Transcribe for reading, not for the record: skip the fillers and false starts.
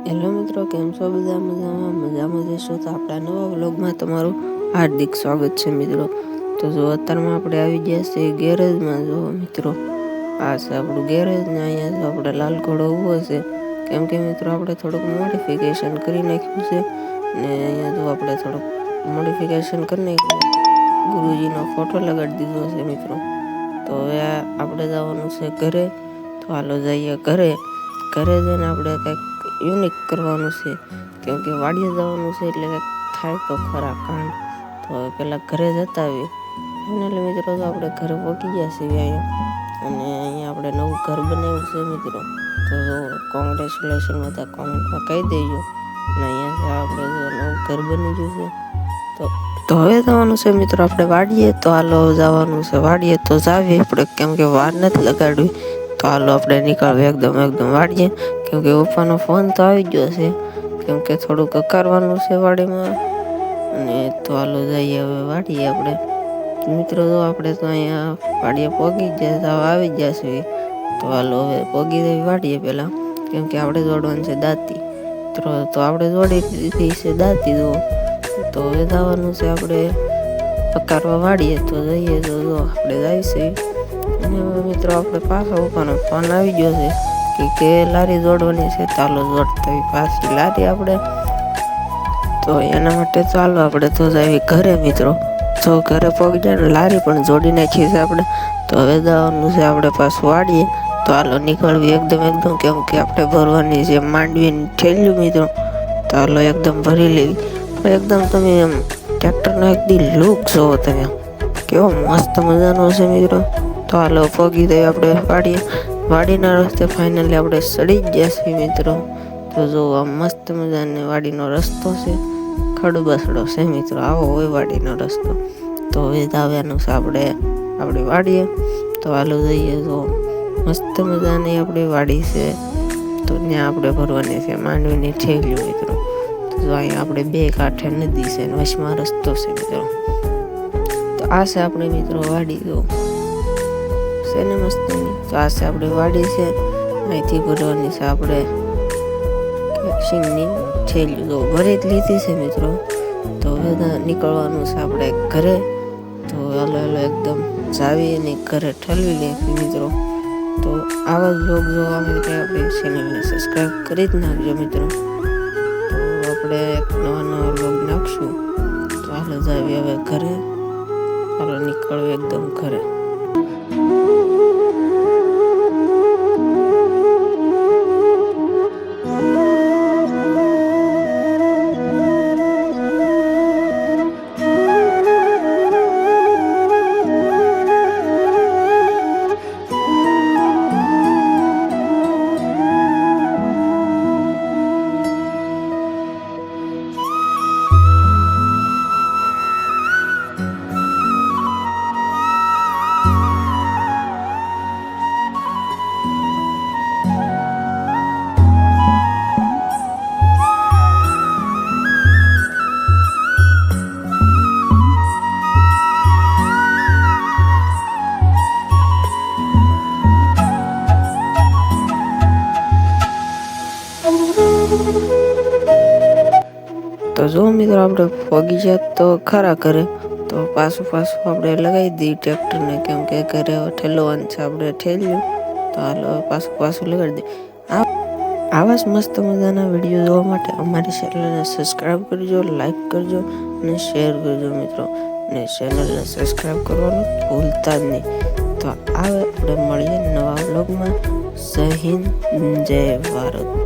Hello મિત્રો, કેમ છો બધા? મજામાં જશો તો આપણા નવા વ્લોગમાં તમારું હાર્દિક સ્વાગત છે મિત્રો. તો જો અત્યારમાં આપણે આવી ગયા છે ગેરેજમાં. જો મિત્રો, આ છે આપણું ગેરેજ ને અહીંયા જો આપણે લાલ ઘોડો ઊભો છે, કેમ કે મિત્રો આપણે થોડુંક મોડિફિકેશન કરી નાખ્યું છે ને અહીંયા જો આપણે થોડુંક મોડિફિકેશન કરી નાખ્યું, ગુરુજીનો ફોટો લગાડી દીધો છે મિત્રો. તો હવે આપણે જવાનું છે ઘરે. તો હાલો જઈએ ઘરે જઈને આપણે કંઈક યુનિક કરવાનું છે, કેમ કે વાડીએ જવાનું છે એટલે કંઈક થાય તો ખરા કાંડ. તો હવે પહેલાં ઘરે જતા આવીએ. ફાઇનલી મિત્રો તો આપણે ઘરે પહોંચી ગયા છીએ અહીંયા, અને અહીંયા આપણે નવું ઘર બનાવ્યું છે મિત્રો. તો કોંગ્રેચ્યુલેશન બધા કોમેન્ટમાં કહી દેજો. અને અહીંયા આપણે નવું ઘર બની ગયું છે. તો હવે જવાનું છે મિત્રો આપણે વાડીએ. તો હાલો જવાનું છે વાડીએ. તો જાવીએ આપણે, કેમ કે વાર નથી લગાડવી. તો હાલો આપણે નીકળીએ એકદમ વાડીએ, કેમ કે પપ્પાનો ફોન તો આવી ગયો છે, કેમ કે થોડુંક કરવાનું છે વાડીમાં. અને તો હાલો જઈએ હવે વાડીએ આપણે. મિત્રો તો આપણે તો અહીંયા વાડીએ પહોંચી ગયા, આવી ગયા છીએ. તો હાલો હવે પહોંચી જઈએ વાડીએ પહેલાં, કેમ કે આપણે જોડવાનું છે દાંતી. તો આપણે જોડી દીધી છે દાંતી. તો હવે જવાનું છે આપણે પકારવા વાડીએ. તો જઈએ તો આપણે જઈશું. અને હવે મિત્રો આપણે પાછો પપ્પાનો ફોન આવી ગયો છે કે લારી જોડવાની છે. ચાલો જોડતા પાછી લારી આપણે. તો એના માટે ચાલો આપણે તો જઈએ ઘરે મિત્રો. તો ઘરે પહોંચી જાય ને લારી પણ જોડી નાખી છે આપણે. તો હવે જવાનું છે આપણે પાછું વાડીએ. તો હાલો નીકળવી એકદમ, કેમ કે આપણે ભરવાની છે માંડવીની થેલીઓ મિત્રો. તો હાલો એકદમ ભરી લેવી. એકદમ તમે એમ ટ્રેક્ટરનો એકદમ લુક જોવો તમે, કેવો મસ્ત મજાનો છે મિત્રો. તો હાલો પહોંચી દઈએ આપણે વાડીએ. વાડીના રસ્તે ફાઇનલી આપણે ચડી જ ગયા છીએ મિત્રો. તો જો આ મસ્ત મજાનો વાડીનો રસ્તો છે, ખડબસડો છે મિત્રો. આવો હોય વાડીનો રસ્તો. તો હવે જવાનું છે આપણે આપણી વાડીએ. તો હાલો જઈએ. તો મસ્ત મજાની આપણી વાડી છે. તો ત્યાં આપણે ભરવાની છે માંડવીની થેલીઓ મિત્રો. તો અહીંયા આપણે બે કાંઠે નદી છે, વચમાં રસ્તો છે મિત્રો. તો આ છે આપણે મિત્રો વાડી. તો છે ને મસ્ત. તો આ છે આપણી વાડી છે. અહીંથી ભરવાની છે આપણે સિંગની થેલીઓ. ભરી જ લીધી છે મિત્રો. તો હવે નીકળવાનું છે આપણે ઘરે. તો હાલો એકદમ જાવી અને ઘરે ઠલવી લે મિત્રો. તો આવા જ બ્લોગ જોવા માટે આપણી ચેનલને સબસ્ક્રાઈબ કરી જ નાખજો મિત્રો. તો આપણે એક નવા બ્લોગ નાખશું. તો હાલો જાવી હવે ઘરે. હાલો નીકળવું એકદમ ઘરે. તો જો મિત્રો આપણે પહોંચી જાય તો ખરા કરે. તો પાછું આપણે લગાવી દઈએ ટ્રેક્ટરને, કેમ કે ઘરે ઠેલવાનું છે આપણે ઠેલ્યું. તો હાલો પાછું લગાડી દઈએ. આવા જ મસ્ત મજાના વિડીયો જોવા માટે અમારી ચેનલને સબસ્ક્રાઈબ કરજો, લાઈક કરજો અને શેર કરજો મિત્રો. અને ચેનલને સબસ્ક્રાઈબ કરવાનું ભૂલતા જ નહીં. તો આવે આપણે મળીએ નવા વ્લોગમાં. જય હિન્દ, જય ભારત.